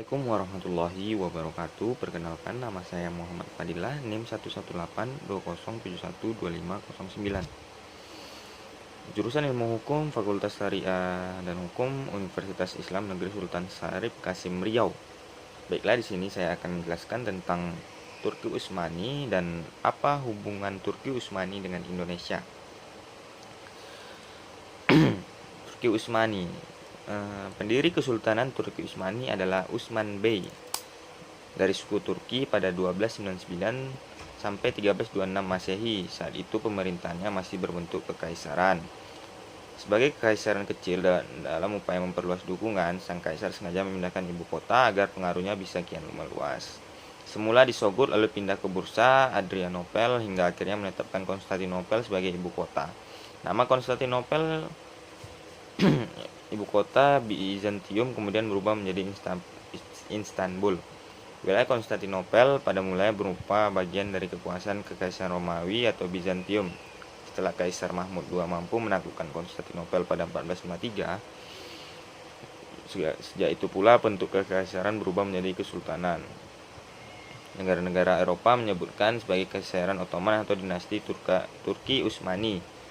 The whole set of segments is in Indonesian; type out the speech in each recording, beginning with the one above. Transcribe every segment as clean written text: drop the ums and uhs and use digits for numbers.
Assalamualaikum warahmatullahi wabarakatuh. Perkenalkan, nama saya Muhammad Fadilah, NIM 11820212509. Jurusan Ilmu Hukum, Fakultas Syariah dan Hukum, Universitas Islam Negeri Sultan Syarif Kasim Riau. Baiklah, di sini saya akan menjelaskan tentang Turki Utsmani dan apa hubungan Turki Utsmani dengan Indonesia. Turki Utsmani. Pendiri Kesultanan Turki Utsmani adalah Utsman Bey dari suku Turki pada 1299 sampai 1326 Masehi. Saat itu pemerintahnya masih berbentuk kekaisaran. Sebagai kekaisaran kecil dalam upaya memperluas dukungan, sang kaisar sengaja memindahkan ibu kota agar pengaruhnya bisa kian meluas. Semula di Sogod, lalu pindah ke Bursa, Adrianopel, hingga akhirnya menetapkan Konstantinopel sebagai ibu kota. Nama Konstantinopel ibu kota Bizantium kemudian berubah menjadi Istanbul. Wilayah Konstantinopel pada mulanya berupa bagian dari kekuasaan Kekaisaran Romawi atau Bizantium. Setelah Kaisar Mahmud II mampu menaklukkan Konstantinopel pada 1453, sejak itu pula bentuk kekaisaran berubah menjadi kesultanan. Negara-negara Eropa menyebutkan sebagai Kekaisaran Ottoman atau dinasti Turki Utsmani.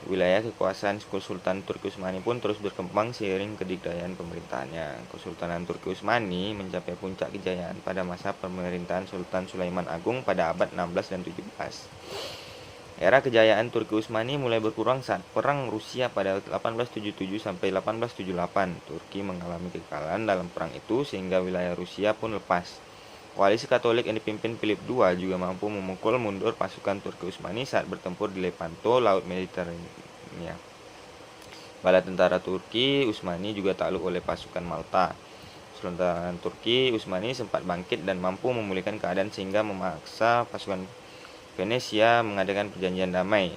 Wilayah kekuasaan Kesultanan Turki Utsmani pun terus berkembang seiring kedikdayaan pemerintahannya. Kesultanan Turki Utsmani mencapai puncak kejayaan pada masa pemerintahan Sultan Sulaiman Agung pada abad 16 dan 17. Era kejayaan Turki Utsmani mulai berkurang saat Perang Rusia pada 1877 sampai 1878. Turki mengalami kekalahan dalam perang itu sehingga wilayah Rusia pun lepas. Koalisi Katolik yang dipimpin Philip II juga mampu memukul mundur pasukan Turki Utsmani saat bertempur di Lepanto, Laut Mediterania. Bala tentara Turki Utsmani juga takluk oleh pasukan Malta. Kesultanan Turki Utsmani sempat bangkit dan mampu memulihkan keadaan sehingga memaksa pasukan Venesia mengadakan perjanjian damai.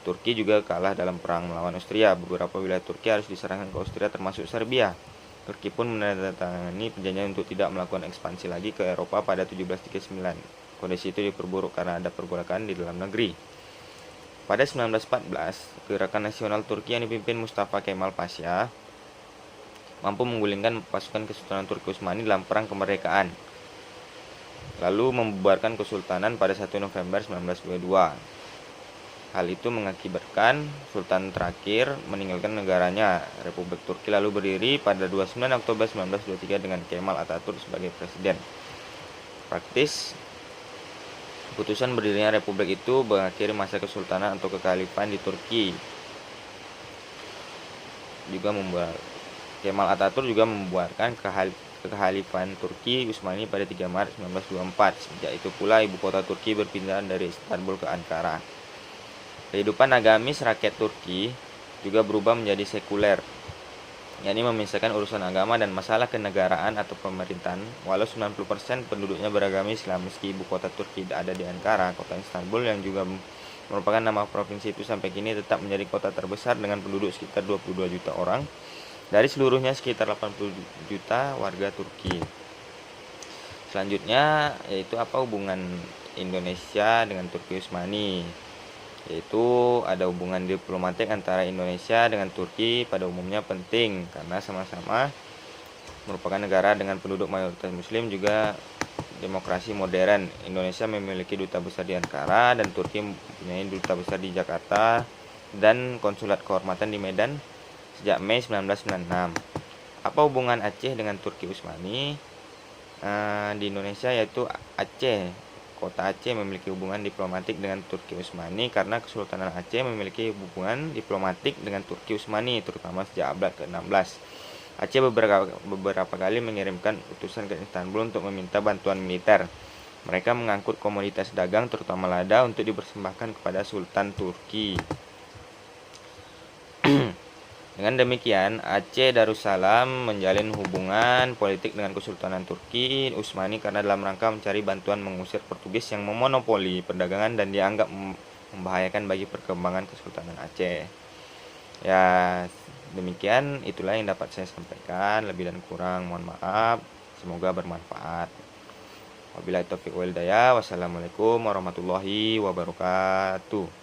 Turki juga kalah dalam perang melawan Austria. Beberapa wilayah Turki harus diserahkan ke Austria termasuk Serbia. Turki pun menandatangani perjanjian untuk tidak melakukan ekspansi lagi ke Eropa pada 1739. Kondisi itu diperburuk karena ada pergolakan di dalam negeri. Pada 1914, Gerakan Nasional Turki yang dipimpin Mustafa Kemal Pasha mampu menggulingkan pasukan Kesultanan Turki Utsmani dalam Perang Kemerdekaan, lalu membubarkan kesultanan pada 1 November 1922. Hal itu mengakibatkan Sultan terakhir meninggalkan negaranya. Republik Turki lalu berdiri pada 29 Oktober 1923 dengan Kemal Atatürk sebagai presiden. Praktis, keputusan berdirinya republik itu mengakhiri masa kesultanan atau kekhalifan di Turki. Kemal Atatürk juga membuarkan kekhalifan Turki Utsmani pada 3 Maret 1924. Sejak itu pula ibu kota Turki berpindah dari Istanbul ke Ankara. Kehidupan agamis rakyat Turki juga berubah menjadi sekuler, yakni memisahkan urusan agama dan masalah kenegaraan atau pemerintahan. Walau 90% penduduknya beragama Islam, meski ibu kota Turki ada di Ankara, kota Istanbul yang juga merupakan nama provinsi itu sampai kini tetap menjadi kota terbesar dengan penduduk sekitar 22 juta orang. Dari seluruhnya sekitar 80 juta warga Turki. Selanjutnya yaitu apa hubungan Indonesia dengan Turki Utsmani, yaitu ada hubungan diplomatik antara Indonesia dengan Turki pada umumnya penting karena sama-sama merupakan negara dengan penduduk mayoritas muslim juga demokrasi modern. Indonesia memiliki duta besar di Ankara dan Turki mempunyai duta besar di Jakarta dan konsulat kehormatan di Medan sejak Mei 1996. Apa hubungan Aceh dengan Turki Utsmani? Di Indonesia yaitu Aceh. Kota Aceh memiliki hubungan diplomatik dengan Turki Utsmani karena Kesultanan Aceh memiliki hubungan diplomatik dengan Turki Utsmani terutama sejak abad ke-16. Aceh beberapa kali mengirimkan utusan ke Istanbul untuk meminta bantuan militer. Mereka mengangkut komoditas dagang terutama lada untuk dipersembahkan kepada Sultan Turki. Dengan demikian, Aceh Darussalam menjalin hubungan politik dengan Kesultanan Turki Utsmani karena dalam rangka mencari bantuan mengusir Portugis yang memonopoli perdagangan dan dianggap membahayakan bagi perkembangan Kesultanan Aceh. Ya, demikian itulah yang dapat saya sampaikan. Lebih dan kurang mohon maaf. Semoga bermanfaat. Wabillahi taufiq wal hidayah. Wassalamualaikum warahmatullahi wabarakatuh.